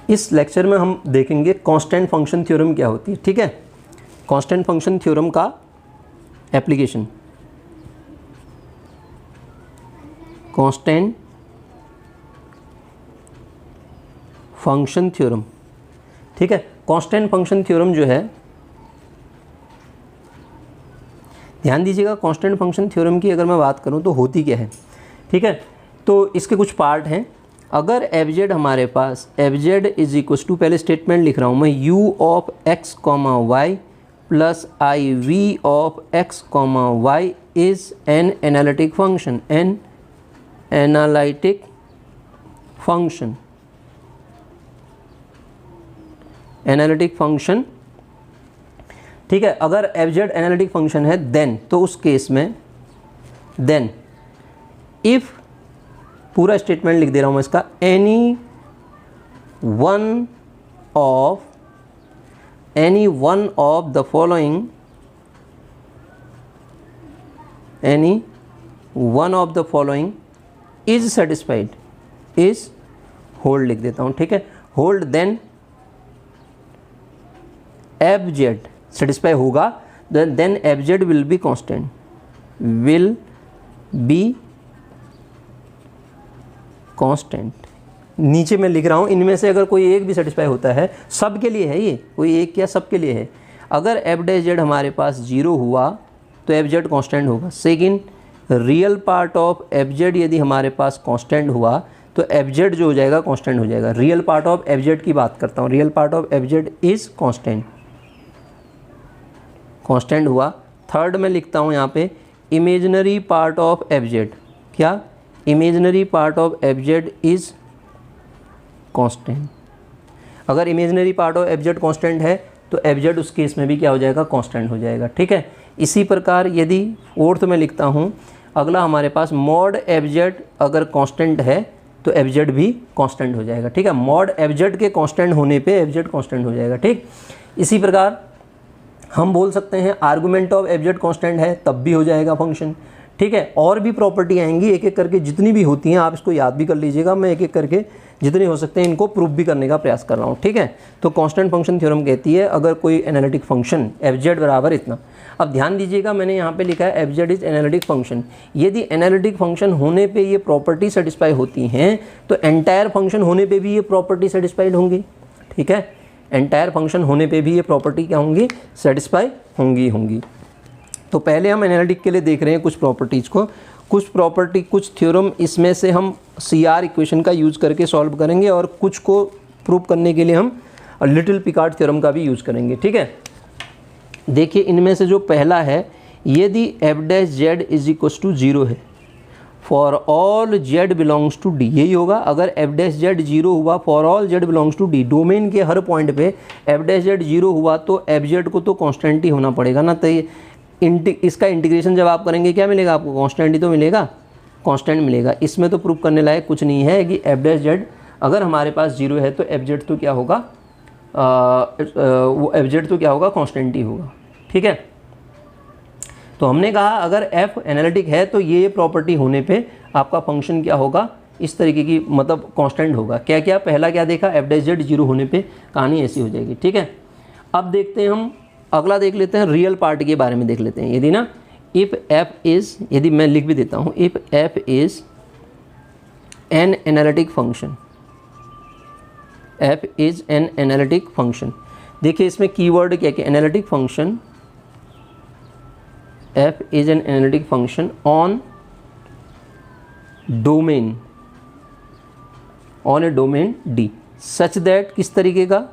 इस लेक्चर में हम देखेंगे कांस्टेंट फंक्शन थ्योरम क्या होती है। ठीक है, कांस्टेंट फंक्शन थ्योरम का एप्लीकेशन, कांस्टेंट फंक्शन थ्योरम। ठीक है, कांस्टेंट फंक्शन थ्योरम जो है, ध्यान दीजिएगा, कांस्टेंट फंक्शन थ्योरम की अगर मैं बात करूं तो होती क्या है। ठीक है, तो इसके कुछ पार्ट हैं। अगर एफ जेड हमारे पास, F Z is equal to, पहले स्टेटमेंट लिख रहा हूं मैं, U of x comma Y plus I V of x comma Y is an analytic function, an analytic function, analytic function. ठीक है, अगर एफ जेड एनालिटिक फंक्शन है then, तो उस केस में देन इफ, पूरा स्टेटमेंट लिख दे रहा हूं मैं इसका, any one of the following, any one of the following is satisfied, is, hold लिख देता हूं। ठीक है, hold then F Z satisfy होगा, then F Z will be constant, will be constant. नीचे मैं लिख रहा हूँ, इनमें से अगर कोई एक भी सेटिस्फाई होता है, सब के लिए है ये, कोई एक या सब के लिए है। अगर एफ डैश जेड हमारे पास 0 हुआ तो एफ जेड कांस्टेंट होगा। Second, real part of F z यदि हमारे पास कांस्टेंट हुआ तो एफ जेड जो हो जाएगा कांस्टेंट हो जाएगा। Real part of F Z की बात करता हूँ, real part of F Z is constant, constant हुआ। थर्ड में लिखता हूँ यहाँ पे, imaginary part of F Z, क्या, imaginary part of F Z is constant. अगर imaginary part of F Z constant है तो एफ जेड उस केस में भी क्या हो जाएगा, कांस्टेंट हो जाएगा। ठीक है, इसी प्रकार यदि फोर्थ में लिखता हूँ, अगला हमारे पास मॉड एफ जेड अगर कांस्टेंट है तो एफ जेड भी कांस्टेंट हो जाएगा। ठीक है, मॉड एफ जेड के कांस्टेंट होने पे एफ जेड कांस्टेंट हो जाएगा। ठीक, इसी प्रकार हम बोल सकते हैं argument of F Z constant है तब भी हो जाएगा फंक्शन। ठीक है, और भी प्रॉपर्टी आएंगी एक एक करके, जितनी भी होती हैं आप इसको याद भी कर लीजिएगा, मैं एक एक करके जितने हो सकते हैं इनको प्रूफ भी करने का प्रयास कर रहा हूँ। ठीक है, तो कांस्टेंट फंक्शन थ्योरम कहती है अगर कोई एनालिटिक फंक्शन एफ जेड बराबर इतना, अब ध्यान दीजिएगा मैंने यहाँ पे लिखा है F Z is analytic function, यदि एनालिटिक फंक्शन होने पे ये प्रॉपर्टी सेटिस्फाई होती हैं तो एंटायर फंक्शन होने पे भी ये प्रॉपर्टी सेटिस्फाइड होंगी। ठीक है, एंटायर फंक्शन होने पे भी ये प्रॉपर्टी क्या होंगी, सेटिस्फाई होंगी। तो पहले हम एनालिटिक के लिए देख रहे हैं कुछ प्रॉपर्टीज़ को, कुछ प्रॉपर्टी, कुछ थ्योरम इसमें से हम CR इक्वेशन का यूज़ करके सॉल्व करेंगे और कुछ को प्रूव करने के लिए हम लिटिल पिकार्ड थ्योरम का भी यूज़ करेंगे। ठीक है, देखिए इनमें से जो पहला है, यदि f dash z is equal to 0 है for all z belongs to D, यही होगा। अगर एफ डैश जेड 0 हुआ for all z belongs to D, domain के हर पॉइंट पे एफ डैश जेड 0 हुआ तो एफ जेड को तो कांस्टेंट ही होना पड़ेगा ना। तो इसका इंटीग्रेशन जब आप करेंगे क्या मिलेगा आपको, कांस्टेंट ही तो मिलेगा, कांस्टेंट मिलेगा। इसमें तो प्रूव करने लायक कुछ नहीं है कि एफ डैश जेड अगर हमारे पास 0 है तो एफ जेड तो क्या होगा, वो एफ जेड तो क्या होगा, कांस्टेंट ही होगा। ठीक है, तो हमने कहा अगर f एनालिटिक है तो ये प्रॉपर्टी होने पे आपका फंक्शन क्या होगा, इस तरीके की, मतलब कांस्टेंट होगा। क्या क्या, पहला क्या देखा, एफ डैश जेड 0 होने पे कहानी ऐसी हो जाएगी। ठीक है, अब देखते हैं हम अगला, देख लेते हैं रियल पार्ट के बारे में देख लेते हैं। यदि ना इफ़ f इज़, यदि मैं लिख भी देता हूँ, if f is an analytic function, f is an analytic function. देखिए इसमें कीवर्ड क्या क्या, analytic function, f is an analytic function on domain, on a domain D, such that, किस तरीके का,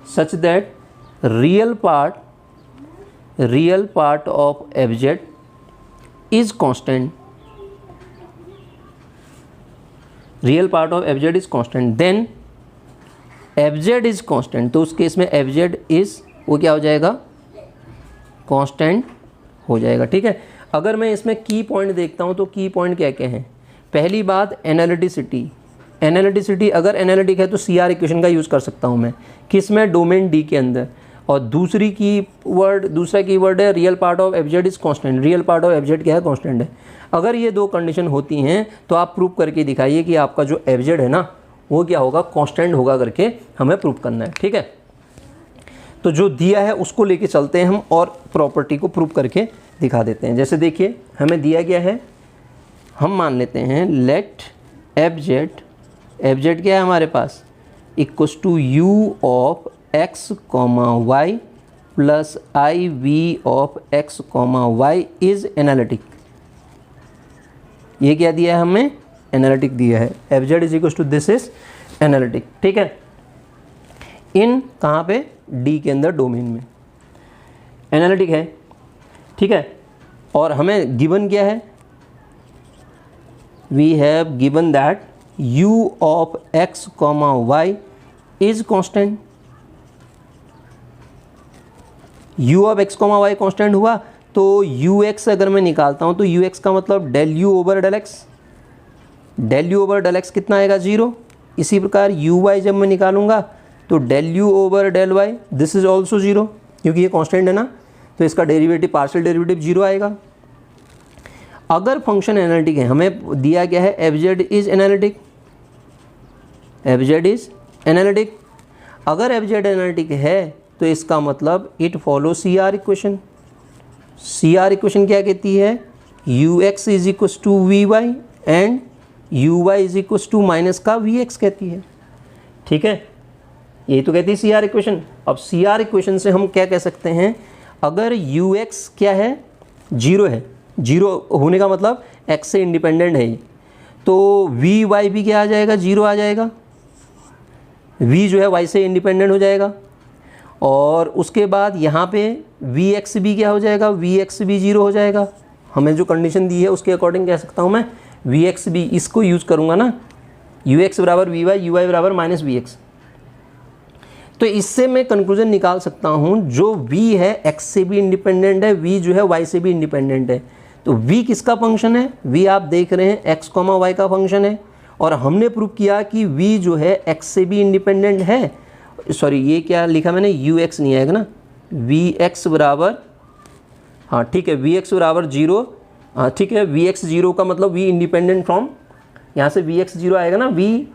such that real part of fz is constant, real part of fz is constant, then fz is constant, तो उस case में fz is, वो क्या हो जाएगा, constant हो जाएगा। ठीक है, अगर मैं इसमें की पॉइंट देखता हूं तो की पॉइंट क्या क्या हैं, पहली बात एनालिटिसिटी, एनालिटिसिटी अगर एनालिटिक है तो CR इक्वेशन का यूज़ कर सकता हूं मैं, किस में, डोमेन D के अंदर। और दूसरा कीवर्ड है real part of fz is constant, real part of fz क्या है, कांस्टेंट है। अगर ये दो कंडीशन होती हैं तो आप प्रूव करके दिखाइए कि आपका जो fz है ना वो क्या होगा, कांस्टेंट होगा करके हमें प्रूव करना है। ठीक है, तो जो दिया है उसको लेके चलते हैं हम और प्रॉपर्टी को प्रूव करके दिखा देते हैं। जैसे देखिए हमें दिया गया है, हम मान लेते हैं लेट एफ जेड क्या है हमारे पास, equals to U of x comma Y plus I V of x comma Y is analytic. ये क्या दिया है हमें, एनालिटिक दिया है। F Z is equals to this is analytic. ठीक है, इन कहाँ पे, डी के अंदर डोमेन में एनालिटिक है। ठीक है, और हमें गिवन क्या है, we have given that u of x comma Y is constant. u of x comma y constant हुआ तो ux अगर मैं निकालता हूं तो ux का मतलब del u over del x, del u over del x कितना आएगा, 0। इसी प्रकार uy जब मैं निकालूंगा तो del u over del y this is also 0, क्योंकि ये कांस्टेंट है ना, तो इसका डेरिवेटिव पार्शियल डेरिवेटिव 0 आएगा। अगर फंक्शन एनालिटिक है, हमें दिया गया है F Z is analytic, f Z is analytic. अगर एफ जेड एनालिटिक है तो इसका मतलब it follow C R equation. C R equation क्या कहती है, you x is equals to v y and u Y is equals to minus का we x कहती है। ठीक है, यही तो कहती है सी आर इक्वेशन। अब सी आर इक्वेशन से हम क्या कह सकते हैं, अगर यू एक्स क्या है, 0 है, 0 होने का मतलब x से इंडिपेंडेंट है, तो वी वाई भी क्या आ जाएगा, 0 आ जाएगा। v जो है y से इंडिपेंडेंट हो जाएगा, और उसके बाद यहाँ पे वी एक्स भी क्या हो जाएगा, वी एक्स भी 0 हो जाएगा। हमें जो कंडीशन दी है उसके अकॉर्डिंग कह सकता हूँ मैं वी एक्स भी, इसको यूज़ करूँगा ना, यू एक्स बराबर वी वाई, यू वाई बराबर माइनस वी एक्स। तो इससे मैं कंक्लूजन निकाल सकता हूँ जो v है x से भी इंडिपेंडेंट है, v जो है y से भी इंडिपेंडेंट है। तो v किसका फंक्शन है, v आप देख रहे हैं x, y का फंक्शन है, और हमने प्रूव किया कि v जो है x से भी इंडिपेंडेंट है। सॉरी, ये क्या लिखा मैंने, ux नहीं आएगा ना, vx बराबर, हाँ ठीक है, vx बराबर 0। हाँ ठीक है, vx 0 का मतलब v इंडिपेंडेंट फ्रॉम, यहाँ से vx 0 आएगा ना, v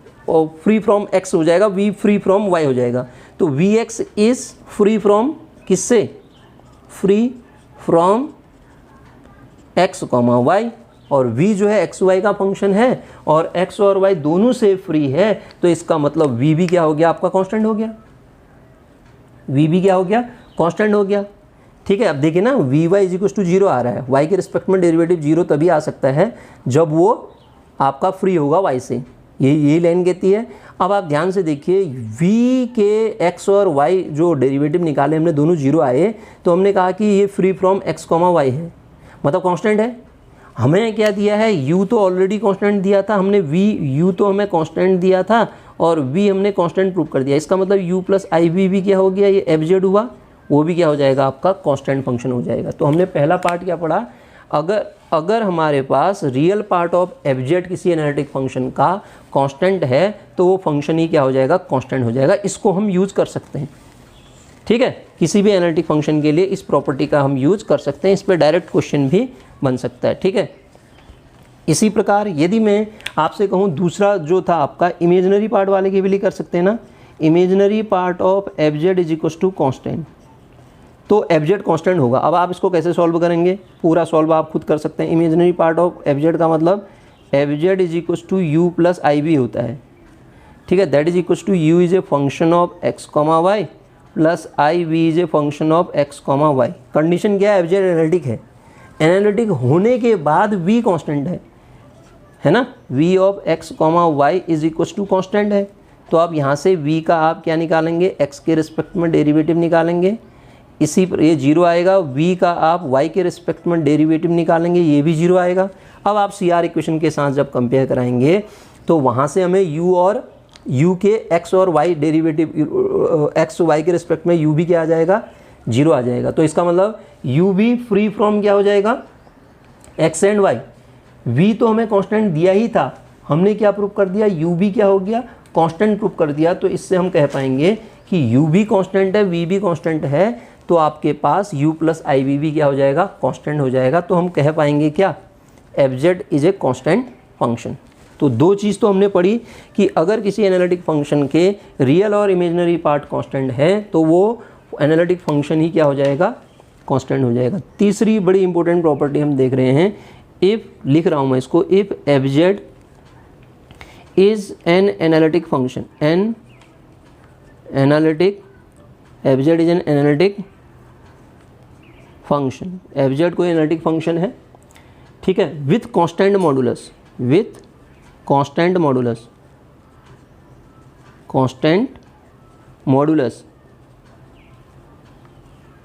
फ्री फ्रॉम x हो जाएगा, v फ्री फ्रॉम y हो जाएगा। तो vx इज़ फ्री फ्रॉम किससे, free from x comma y, और v जो है x y का फंक्शन है और x और y दोनों से फ्री है, तो इसका मतलब v भी क्या हो गया, आपका कांस्टेंट हो गया, v भी क्या हो गया, कांस्टेंट हो गया। ठीक है, अब देखिए ना, v y is equal to 0 आ रहा है, y के रिस्पेक्ट में डेरिवेटिव 0 तभी आ सकता है जब वो आपका फ्री होगा y से, यही लाइन कहती है। अब आप ध्यान से देखिए, v के x और y जो डेरिवेटिव निकाले हमने, दोनों 0 आए, तो हमने कहा कि ये free from x comma y है, मतलब कांस्टेंट है। हमें क्या दिया है, u तो ऑलरेडी कांस्टेंट दिया था हमने, u तो हमें कांस्टेंट दिया था और v हमने कांस्टेंट प्रूव कर दिया। इसका मतलब u प्लस आई वी भी क्या हो गया, ये एफ जेड हुआ, वो भी क्या हो जाएगा, आपका कांस्टेंट फंक्शन हो जाएगा। तो हमने पहला पार्ट क्या पढ़ा, अगर हमारे पास real part of F Z किसी एनालिटिक फंक्शन का कांस्टेंट है तो वो फंक्शन ही क्या हो जाएगा, कांस्टेंट हो जाएगा। इसको हम यूज़ कर सकते हैं। ठीक है, किसी भी एनालिटिक फंक्शन के लिए इस प्रॉपर्टी का हम यूज़ कर सकते हैं, इस पर डायरेक्ट क्वेश्चन भी बन सकता है। ठीक है, इसी प्रकार यदि मैं आपसे कहूँ दूसरा जो था आपका इमेजिनरी पार्ट वाले के लिए कर सकते हैं ना, imaginary part of F Z is equal to constant, तो एफ जेड कॉन्स्टेंट होगा। अब आप इसको कैसे सॉल्व करेंगे, पूरा सॉल्व आप खुद कर सकते हैं। Imaginary part of F z का मतलब f Z is equal to u plus I v होता है। ठीक है, that is equal to u is a function of x comma Y plus I v is a function of x comma y. Condition क्या है, F Z analytic है, analytic होने के बाद वी कॉन्स्टेंट है ना, v of x comma Y is equal to constant है। तो आप यहाँ से v का आप क्या निकालेंगे, x के रिस्पेक्ट में डेरिवेटिव निकालेंगे, इसी पर ये 0 आएगा। v का आप y के रिस्पेक्ट में डेरिवेटिव निकालेंगे, ये भी 0 आएगा। अब आप सी आर इक्वेशन के साथ जब कंपेयर कराएंगे तो वहाँ से हमें u और u के x और y डेरिवेटिव, x y के रिस्पेक्ट में u भी क्या आ जाएगा, 0 आ जाएगा। तो इसका मतलब u भी फ्री फ्रॉम क्या हो जाएगा, x एंड y। v तो हमें कांस्टेंट दिया ही था, हमने क्या प्रूव कर दिया, u भी क्या हो गया, कांस्टेंट प्रूव कर दिया। तो इससे हम कह पाएंगे कि u भी कांस्टेंट है, v भी कांस्टेंट है, तो आपके पास u प्लस आई वी भी क्या हो जाएगा, कांस्टेंट हो जाएगा। तो हम कह पाएंगे क्या, F Z is a constant function. तो दो चीज़ तो हमने पढ़ी कि अगर किसी एनालिटिक फंक्शन के रियल और इमेजिनरी पार्ट कांस्टेंट है तो वो एनालिटिक फंक्शन ही क्या हो जाएगा, कांस्टेंट हो जाएगा। तीसरी बड़ी इंपॉर्टेंट प्रॉपर्टी हम देख रहे हैं, इफ़, लिख रहा हूँ मैं इसको, if f z is an analytic function, an analytic, f z is an analytic function, f z कोई एनालिटिक फंक्शन है, ठीक है, with constant modulus, with constant modulus, constant modulus,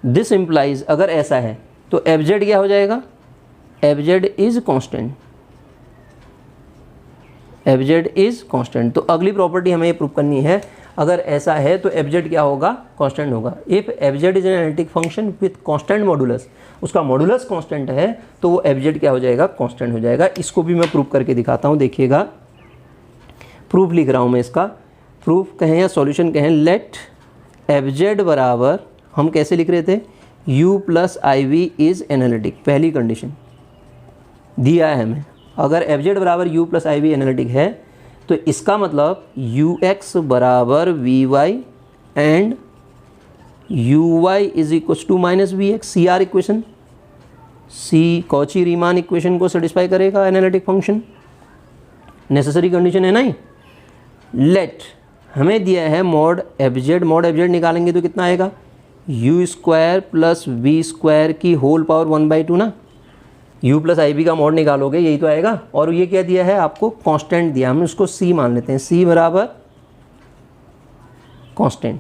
this implies, अगर ऐसा है तो एफजेड क्या हो जाएगा, f z is constant, f z is constant. तो अगली प्रॉपर्टी हमें ये प्रूव करनी है, अगर ऐसा है तो एफजेड क्या होगा, कांस्टेंट होगा। If f z is an analytic function with constant modulus, उसका मॉडुलस कांस्टेंट है तो वो एफजेड क्या हो जाएगा, कांस्टेंट हो जाएगा। इसको भी मैं प्रूव करके दिखाता हूँ, देखिएगा, प्रूफ लिख रहा हूँ मैं इसका, प्रूफ कहें या सॉल्यूशन कहें, लेट एफजेड बराबर, हम कैसे लिख रहे थे, u plus I v is analytic, पहली कंडीशन दिया है हमें, अगर एफजेड बराबर u प्लस आई वी एनालिटिक है तो इसका मतलब ux बराबर v y and u Y is equal to minus we x. C R equation, C Cauchy Riemann equation को सेटिस्फाई करेगा एनालिटिक फंक्शन, नेसेसरी कंडीशन है नहीं। लेट हमें दिया है मॉड एफजेड, मॉड एफजेड निकालेंगे तो कितना आएगा, u square plus we square की होल पावर 1/2 ना, u प्लस आई बी का मॉड निकालोगे यही तो आएगा। और ये क्या दिया है आपको, कांस्टेंट दिया, हम उसको c मान लेते हैं, c बराबर कांस्टेंट।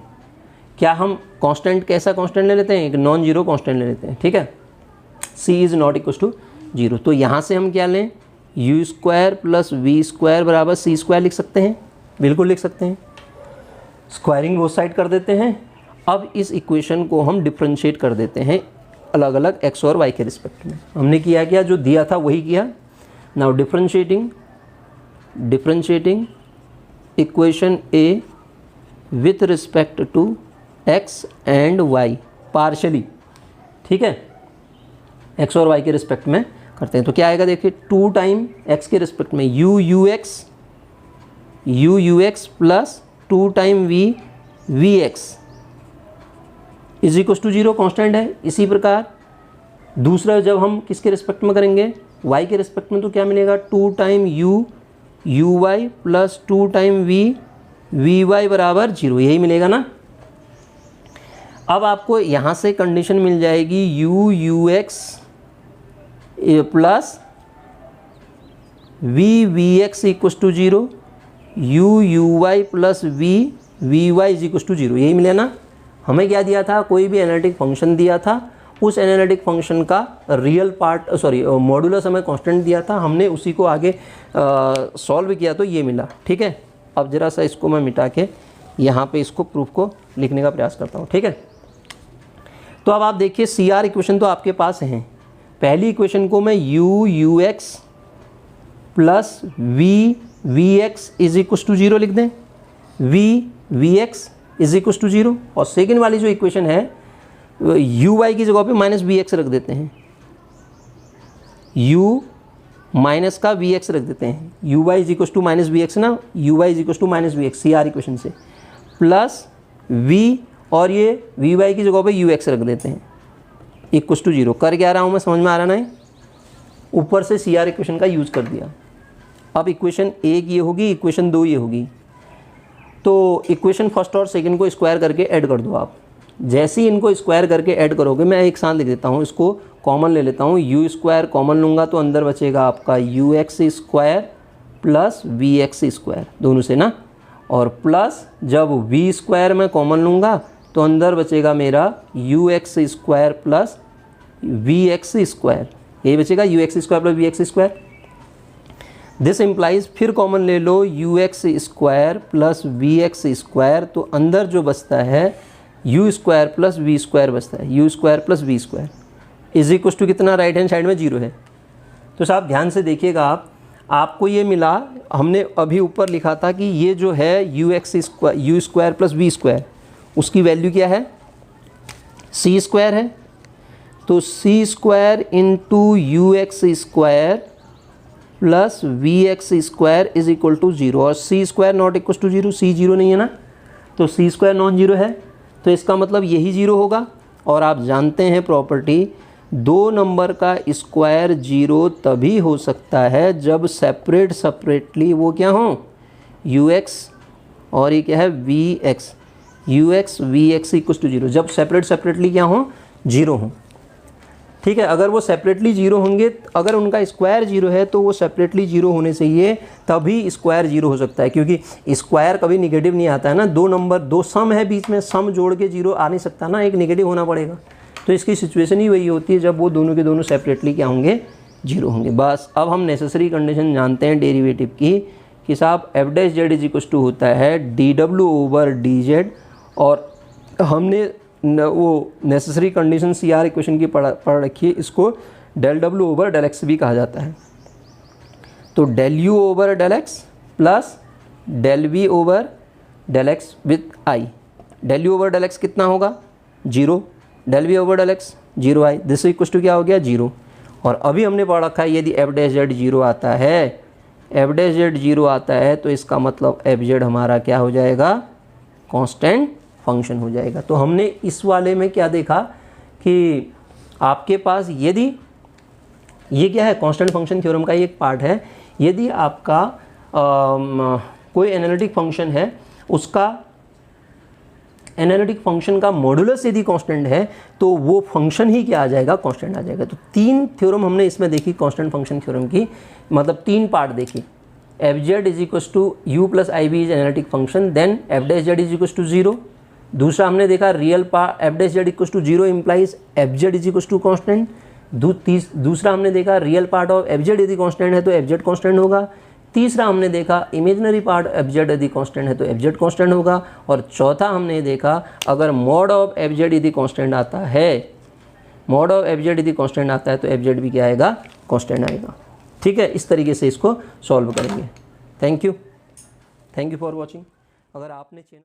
क्या हम कांस्टेंट कैसा कांस्टेंट ले लेते हैं, एक नॉन जीरो कांस्टेंट ले लेते हैं, ठीक है, c is not equal to zero. तो यहाँ से हम क्या लें, u square plus we square बराबर सी स्क्वायर लिख सकते हैं, बिल्कुल लिख सकते हैं, स्क्वायरिंग बोथ साइड कर देते हैं। अब इस इक्वेशन को हम डिफ्रेंशिएट कर देते हैं अलग अलग x और y के रिस्पेक्ट में। हमने किया क्या, जो दिया था वही किया। Now differentiating equation a with respect to x and y partially, ठीक है, x और y के रिस्पेक्ट में करते हैं। तो क्या आएगा देखिए, 2 टाइम x के रिस्पेक्ट में u ux plus 2 time v x is equal to zero, constant है। इसी प्रकार दूसरा जब हम किसके रिस्पेक्ट में करेंगे, y के रिस्पेक्ट में, तो क्या मिलेगा, 2 time u y plus 2 time v y बराबर जीरो, यही मिलेगा ना। अब आपको यहाँ से कंडीशन मिल जाएगी u x plus v x equal to zero, u y plus v y is equal to zero, यही मिले ना। हमें क्या दिया था, कोई भी एनालिटिक फंक्शन दिया था, उस एनालिटिक फंक्शन का रियल पार्ट, सॉरी मॉडुलस हमें कांस्टेंट दिया था, हमने उसी को आगे सॉल्व किया तो ये मिला, ठीक है। अब ज़रा सा इसको मैं मिटा के यहाँ पे इसको प्रूफ को लिखने का प्रयास करता हूँ, ठीक है। तो अब आप देखिए सी आर इक्वेशन तो आपके पास हैं। पहली इक्वेशन को मैं u x plus we x is equal to zero लिख दें, v x is equal to zero. और सेकेंड वाली जो इक्वेशन है यू वाई की जगह पे माइनस वी एक्स रख देते हैं, यू माइनस का वी एक्स रख देते हैं, U Y is equal to minus we X ना, U Y is equal to minus we x C R equation से, प्लस वी और ये वी वाई की जगह पे यू एक्स रख देते हैं इक्व टू जीरो। कर क्या रहा हूँ मैं, समझ में आ रहा ना है, ऊपर से सी आर इक्वेशन का यूज़ कर दिया। अब इक्वेशन एक ये होगी, इक्वेशन दो ये होगी। तो इक्वेशन फर्स्ट और सेकंड को स्क्वायर करके ऐड कर दो आप। जैसे ही इनको स्क्वायर करके ऐड करोगे, मैं एक साथ लिख देता हूँ, इसको कॉमन ले लेता हूँ, यू स्क्वायर कॉमन लूँगा तो अंदर बचेगा आपका u x square plus we x square दोनों से ना, और प्लस जब वी स्क्वायर मैं कॉमन लूँगा तो अंदर बचेगा मेरा U x square plus we x square, यही बचेगा U x square plus we x square. This implies, फिर कॉमन ले लो U x square plus we x square, तो अंदर जो बचता है U square plus we square बचता है, U square plus we square is equal to कितना, राइट हैंड साइड में जीरो है। तो साहब ध्यान से देखिएगा आप, आपको ये मिला, हमने अभी ऊपर लिखा था कि ये जो है you x square U square plus we square, उसकी वैल्यू क्या है, सी स्क्वायर है। तो C square into U x square plus we x square is equal to 0 और C square not equal to 0, C 0 नहीं है ना, तो सी स्क्वायर नॉन जीरो है, तो इसका मतलब यही 0 होगा। और आप जानते हैं प्रॉपर्टी, 2 नंबर का स्क्वायर 0 तभी हो सकता है जब सेपरेटली वो क्या हो, यू एक्स और ये क्या है v x, u x v x equal to 0, जब सेपरेटली क्या हो, 0 हो। ठीक है, अगर वो सेपरेटली 0 होंगे, अगर उनका स्क्वायर 0 है तो वो सेपरेटली 0 होने से ये तभी स्क्वायर 0 हो सकता है, क्योंकि स्क्वायर कभी निगेटिव नहीं आता है ना। 2 नंबर, 2 सम है बीच में, सम जोड़ के 0 आ नहीं सकता ना, एक निगेटिव होना पड़ेगा। तो इसकी सिचुएशन ही वही होती है जब वो दोनों के दोनों सेपरेटली क्या होंगे, 0 होंगे। बस अब हम नेसेसरी कंडीशन जानते हैं डेरिवेटिव की कि साहब f dash z is equal to होता है डी डब्ल्यू ओवर डी जेड, और हमने वो necessary condition C R equation की पढ़ रखी है, इसको डेल डब्ल्यू ओवर डेल एक्स भी कहा जाता है। तो del u over del x plus del v over del x with i. Del u over del x कितना होगा, 0, del v over del x 0 i, this equal to क्या हो गया, 0। और अभी हमने पढ़ रखा है यदि एफ डैश जेड 0 आता है, एफ डैश जेड 0 आता है तो इसका मतलब एफ जेड हमारा क्या हो जाएगा, कांस्टेंट फंक्शन हो जाएगा। तो हमने इस वाले में क्या देखा कि आपके पास यदि ये क्या है, कांस्टेंट फंक्शन थ्योरम का ये एक पार्ट है, यदि आपका कोई एनालिटिक फंक्शन है, उसका एनालिटिक फंक्शन का मॉडुलस यदि कांस्टेंट है तो वो फंक्शन ही क्या आ जाएगा, कांस्टेंट आ जाएगा। तो 3 थ्योरम हमने इसमें देखी कांस्टेंट फंक्शन थ्योरम की, मतलब 3 पार्ट देखी। F Z is equal to u plus i b is analytic function, then f dash z is equal to 0। दूसरा हमने देखा real part f dash z equal to 0 implies f Z is equal to constant. दूसरा हमने देखा real part of F z यदि constant है तो f z constant होगा। तीसरा हमने देखा इमेजनरी पार्ट एफ जेड यदि कॉन्स्टेंट है तो एफ जेड कॉन्स्टेंट होगा। और चौथा हमने देखा अगर मॉड ऑफ एफ जेड यदि कॉन्स्टेंट आता है, मॉड ऑफ एफ जेड यदि कॉन्स्टेंट आता है तो एफ जेड भी क्या आएगा, कॉन्स्टेंट आएगा। ठीक है, इस तरीके से इसको सॉल्व करेंगे। Thank you for watching. अगर आपने चैनल